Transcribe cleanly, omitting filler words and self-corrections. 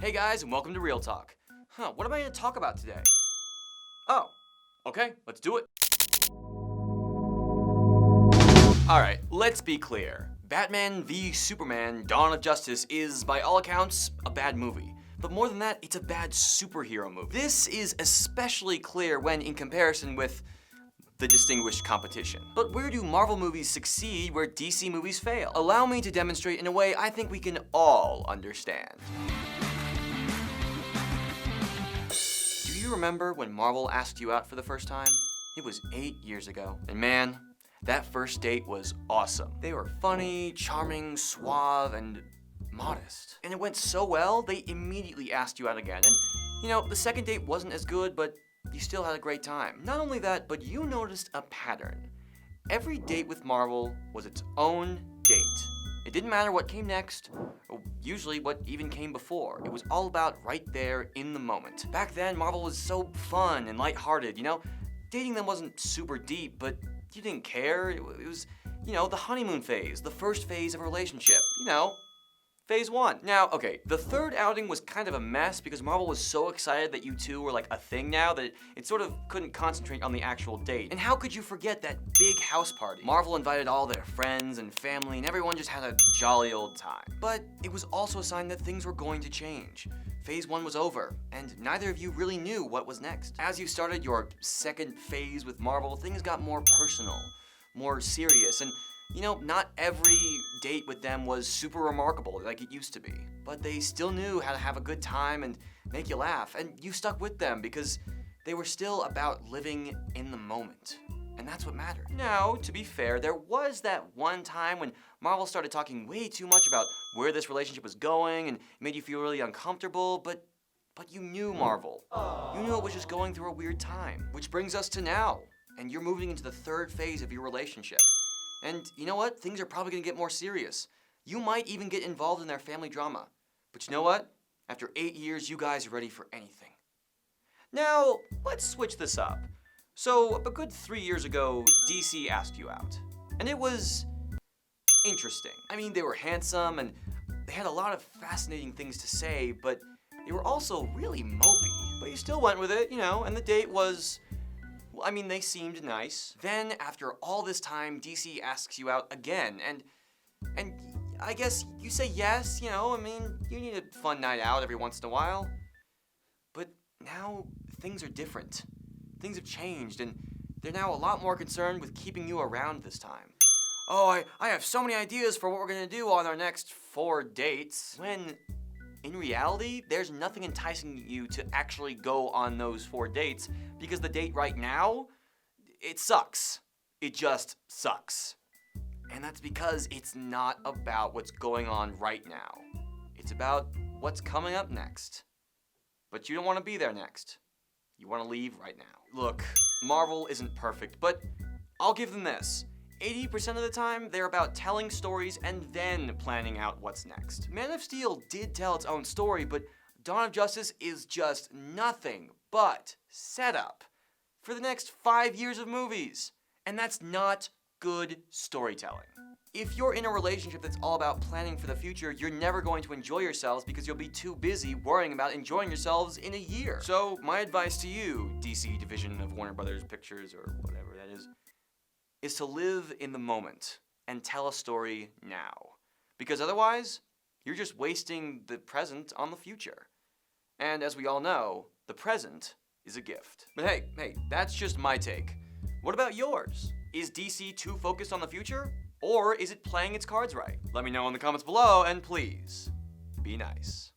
Hey guys, and welcome to Real Talk. What am I going to talk about today? Oh, okay, let's do it. Alright, let's be clear. Batman v Superman: Dawn of Justice is, by all accounts, a bad movie. But more than that, it's a bad superhero movie. This is especially clear when in comparison with the distinguished competition. But where do Marvel movies succeed where DC movies fail? Allow me to demonstrate in a way I think we can all understand. Do you remember when Marvel asked you out for the first time? It was 8 years ago. And man, that first date was awesome. They were funny, charming, suave, and modest. And it went so well, they immediately asked you out again. And you know, the second date wasn't as good, but you still had a great time. Not only that, but you noticed a pattern. Every date with Marvel was its own date. It didn't matter what came next, or usually what even came before. It was all about right there in the moment. Back then, Marvel was so fun and lighthearted, you know? Dating them wasn't super deep, but you didn't care. It was, you know, the honeymoon phase, the first phase of a relationship, you know? Phase 1. Now, okay, the third outing was kind of a mess because Marvel was so excited that you two were like a thing now that it sort of couldn't concentrate on the actual date. And how could you forget that big house party? Marvel invited all their friends and family and everyone just had a jolly old time. But it was also a sign that things were going to change. Phase 1 was over, and neither of you really knew what was next. As you started your second phase with Marvel, things got more personal, more serious, and you know, not every date with them was super remarkable like it used to be, but they still knew how to have a good time and make you laugh, and you stuck with them because they were still about living in the moment, and that's what mattered. Now, to be fair, there was that one time when Marvel started talking way too much about where this relationship was going and made you feel really uncomfortable, but you knew Marvel. You knew it was just going through a weird time, which brings us to now, and you're moving into the third phase of your relationship. And you know what? Things are probably gonna get more serious. You might even get involved in their family drama. But you know what? After 8 years, you guys are ready for anything. Now, let's switch this up. So, a good 3 years ago, DC asked you out. And it was interesting. I mean, they were handsome and they had a lot of fascinating things to say, but they were also really mopey. But you still went with it, you know, and the date was, I mean, they seemed nice. Then, after all this time, DC asks you out again, and I guess you say yes, you know, I mean, you need a fun night out every once in a while. But now, things are different. Things have changed, and they're now a lot more concerned with keeping you around this time. Oh, I have so many ideas for what we're gonna do on our next 4 dates. When, in reality, there's nothing enticing you to actually go on those 4 dates because the date right now, it sucks. It just sucks. And that's because it's not about what's going on right now. It's about what's coming up next. But you don't want to be there next. You want to leave right now. Look, Marvel isn't perfect, but I'll give them this. 80% of the time, they're about telling stories and then planning out what's next. Man of Steel did tell its own story, but Dawn of Justice is just nothing but setup for the next 5 years of movies. And that's not good storytelling. If you're in a relationship that's all about planning for the future, you're never going to enjoy yourselves because you'll be too busy worrying about enjoying yourselves in a year. So my advice to you, DC division of Warner Brothers Pictures or whatever that is to live in the moment and tell a story now. Because otherwise, you're just wasting the present on the future. And as we all know, the present is a gift. But hey, that's just my take. What about yours? Is DC too focused on the future? Or is it playing its cards right? Let me know in the comments below, and please, be nice.